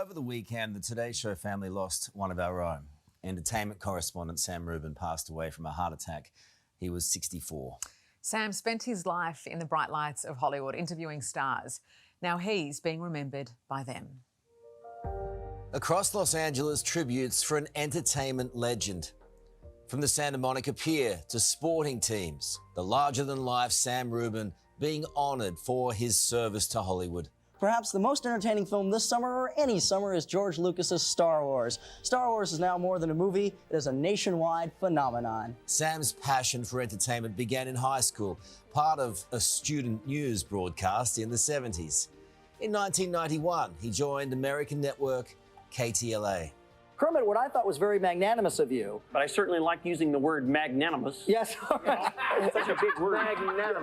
Over the weekend, the Today Show family lost one of our own. Entertainment correspondent Sam Rubin passed away from a heart attack. He was 64. Sam spent his life in the bright lights of Hollywood interviewing stars. Now he's being remembered by them. Across Los Angeles, tributes for an entertainment legend. From the Santa Monica Pier to sporting teams, the larger-than-life Sam Rubin being honoured for his service to Hollywood. Perhaps the most entertaining film this summer or any summer is George Lucas's Star Wars. Star Wars is now more than a movie, it is a nationwide phenomenon. Sam's passion for entertainment began in high school, part of a student news broadcast in the 70s. In 1991, he joined American network KTLA. Kermit, what I thought was very magnanimous of you. But I certainly like using the word magnanimous. Yes, all right. It's such a big word.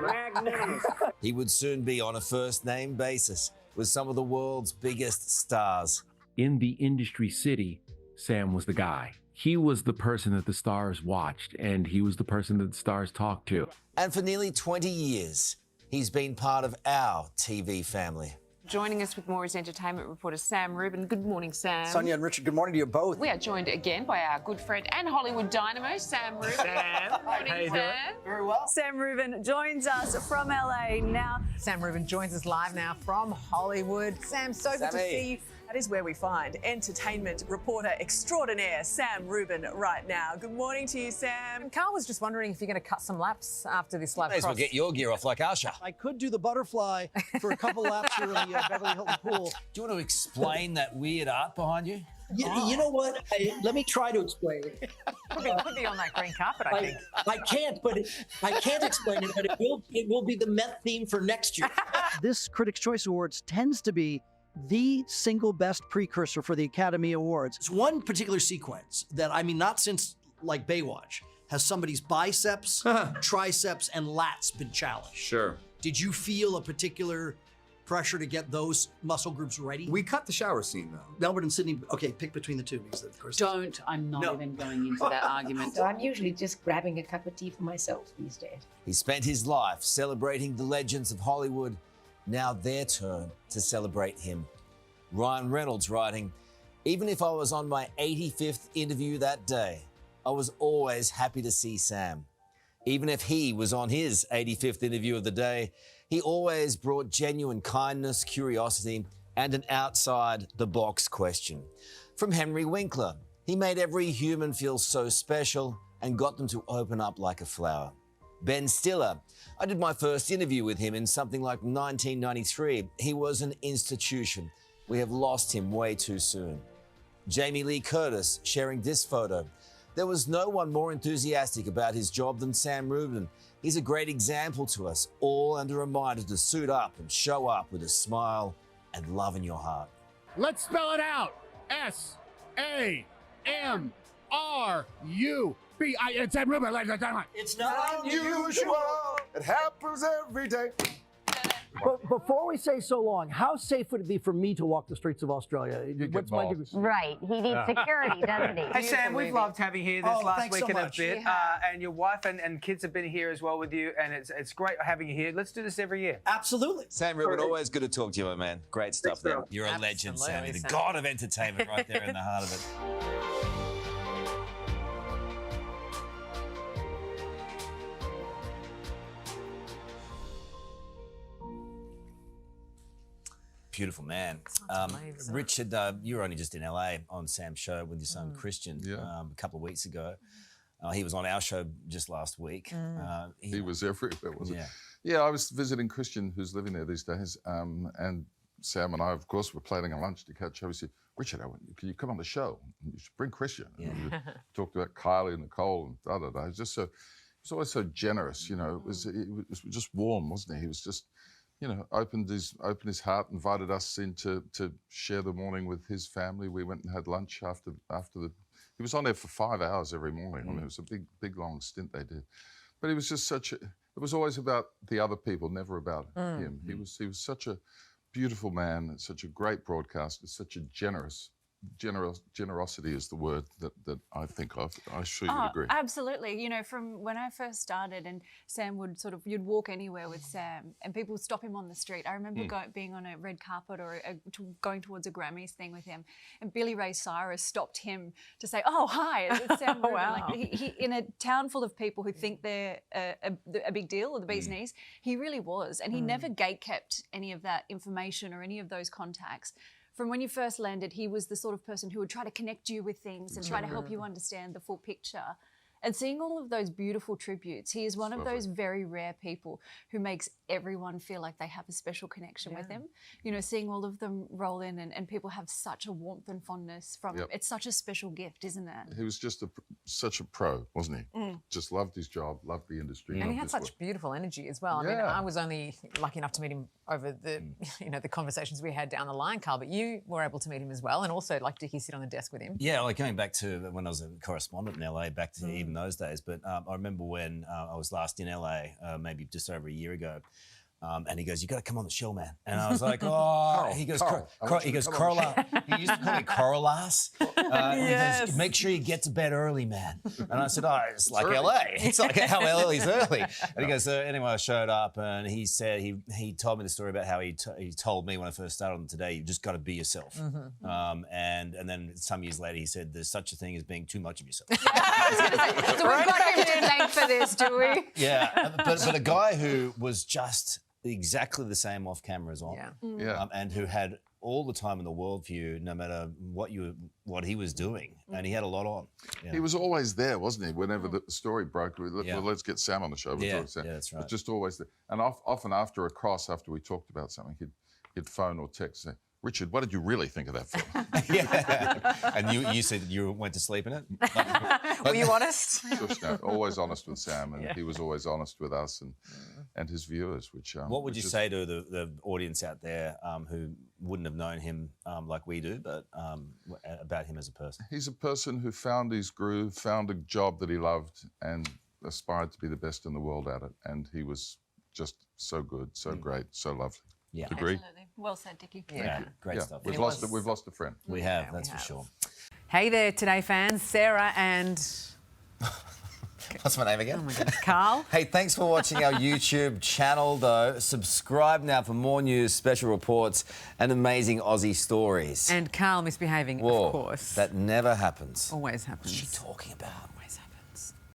Magnanimous. He would soon be on a first-name basis with some of the world's biggest stars. In the industry city, Sam was the guy. He was the person that the stars watched, and he was the person that the stars talked to. And for nearly 20 years, he's been part of our TV family. Joining us with more is entertainment reporter Sam Rubin. Good morning, Sam. Sonia and Richard, good morning to you both. We are joined again by our good friend and Hollywood dynamo, Sam Rubin. Good morning, Sam. Very well. Sam Rubin joins us from LA now. Sam Rubin joins us live now from Hollywood. Sam, so good to Sammy. see you. That is where we find entertainment reporter extraordinaire Sam Rubin right now. Good morning to you, Sam. Carl was just wondering if you're going to cut some laps after this live May as well cross. get your gear off like Usher. I could do the butterfly for a couple laps here in the Beverly Hilton pool. Do you want to explain that weird art behind you? You know what? Let me try to explain it. Could be on that green carpet, I think. I can't explain it, but it will be the Met theme for next year. This Critics' Choice Awards tends to be the single best precursor for the Academy Awards. It's one particular sequence that, I mean, not since like Baywatch, has somebody's biceps, triceps, and lats been challenged. Sure. Did you feel a particular pressure to get those muscle groups ready? We cut the shower scene, though. Melbourne and Sydney, okay, pick between the two because, of course. I'm not No. even going into that argument. So I'm usually just grabbing a cup of tea for myself these days. He spent his life celebrating the legends of Hollywood. Now their turn to celebrate him. Ryan Reynolds writing, even if I was on my 85th interview that day, I was always happy to see Sam. Even if he was on his 85th interview of the day, he always brought genuine kindness, curiosity, and an outside-the-box question. From Henry Winkler, he made every human feel so special and got them to open up like a flower. Ben Stiller, I did my first interview with him in something like 1993. He was an institution. We have lost him way too soon. Jamie Lee Curtis sharing this photo. There was no one more enthusiastic about his job than Sam Rubin. He's a great example to us all and a reminder to suit up and show up with a smile and love in your heart. Let's spell it out. S-A-M-R-U-B. It's Sam Rubin, ladies and gentlemen. It's not unusual. It happens every day. But before we say so long, how safe would it be for me to walk the streets of Australia? What's my degree? Right. He needs security, doesn't he? Hey, Sam, we've loved having you here this last thanks week so and a much. bit. And your wife and kids have been here as well with you, and it's great having you here. Let's do this every year. Absolutely. Sam Rubin, always good to talk to you, my man. Great stuff there. Sam. You're a legend, Sammy, Absolutely, the Sam. god of entertainment right there in the heart of it. Beautiful man. amazing. Richard, you were only just in LA on Sam's show with your son Christian a couple of weeks ago. He was on our show just last week. He was everywhere, wasn't Yeah. he? Yeah, I was visiting Christian, who's living there these days, and Sam and I, of course, were planning a lunch to catch up. He said, Richard, can you come on the show? You should bring Christian. Yeah. And we talked about Kylie and Nicole and da-da-da. He was just so, he was always so generous, you know. It was just warm, wasn't he? He was just, you know, opened his heart, invited us in to share the morning with his family. We went and had lunch after the. He was on there for 5 hours every morning. I mean, it was a big long stint they did, but he was just such a. It was always about the other people, never about him. He was such a beautiful man, such a great broadcaster, such a generous generosity is the word that I think of. I'm sure you would agree. Absolutely. You know, from when I first started, and Sam would you'd walk anywhere with Sam, and people would stop him on the street. I remember being on a red carpet or going towards a Grammys thing with him, and Billy Ray Cyrus stopped him to say, "Oh, hi, it's Sam Rubin." Wow. Like he, in a town full of people who think they're a big deal or the bee's knees, he really was, and he never gatekept any of that information or any of those contacts. From when you first landed, he was the sort of person who would try to connect you with things and try to help you understand the full picture. And seeing all of those beautiful tributes, he is one of those very rare people who makes everyone feel like they have a special connection with him. You know, seeing all of them roll in and people have such a warmth and fondness from him. It's such a special gift, isn't it? He was just such a pro, wasn't he? Just loved his job, loved the industry. And he had such beautiful energy as well. I mean, I was only lucky enough to meet him over the, the conversations we had down the line, Carl, but you were able to meet him as well, and also like Dickie sit on the desk with him. Yeah, like going back to when I was a correspondent in LA, back to even those days. But I remember when I was last in LA, maybe just over a year ago. And he goes, "You got to come on the show, man." And I was like, "Oh." He goes, "Corolla." He used to call me Corollas. He goes, "Make sure you get to bed early, man." And I said, "Oh, it's like LA. It's like how LA is early." And he goes, anyway, I showed up, and he said he told me the story about how he told me when I first started on Today, you just got to be yourself. And then some years later, he said, "There's such a thing as being too much of yourself." So we've got him to thank for this, do we? Yeah, but a guy who was just exactly the same off camera as on, and who had all the time in the world for you, no matter what he was doing, and he had a lot on. Yeah. He was always there, wasn't he? Whenever the story broke, well, let's get Sam on the show. That's right. Just always there, and often after after we talked about something, he'd phone or text and say, "Richard, what did you really think of that film?" And you said you went to sleep in it? Were you honest? No, always honest with Sam, and he was always honest with us and his viewers. What would you say to the audience out there who wouldn't have known him like we do, but about him as a person? He's a person who found his groove, found a job that he loved, and aspired to be the best in the world at it. And he was just so good, so great, so lovely. Yeah, agree. Absolutely. Well said, Dickie. Yeah, great stuff. We've lost a friend. We have, that's for sure. Hey there, Today fans, Sarah and what's my name again? Oh my God, Carl. Hey, thanks for watching our YouTube channel, though. Subscribe now for more news, special reports, and amazing Aussie stories. And Carl misbehaving, Whoa, of course. That never happens. Always happens. What's she talking about? Always happens.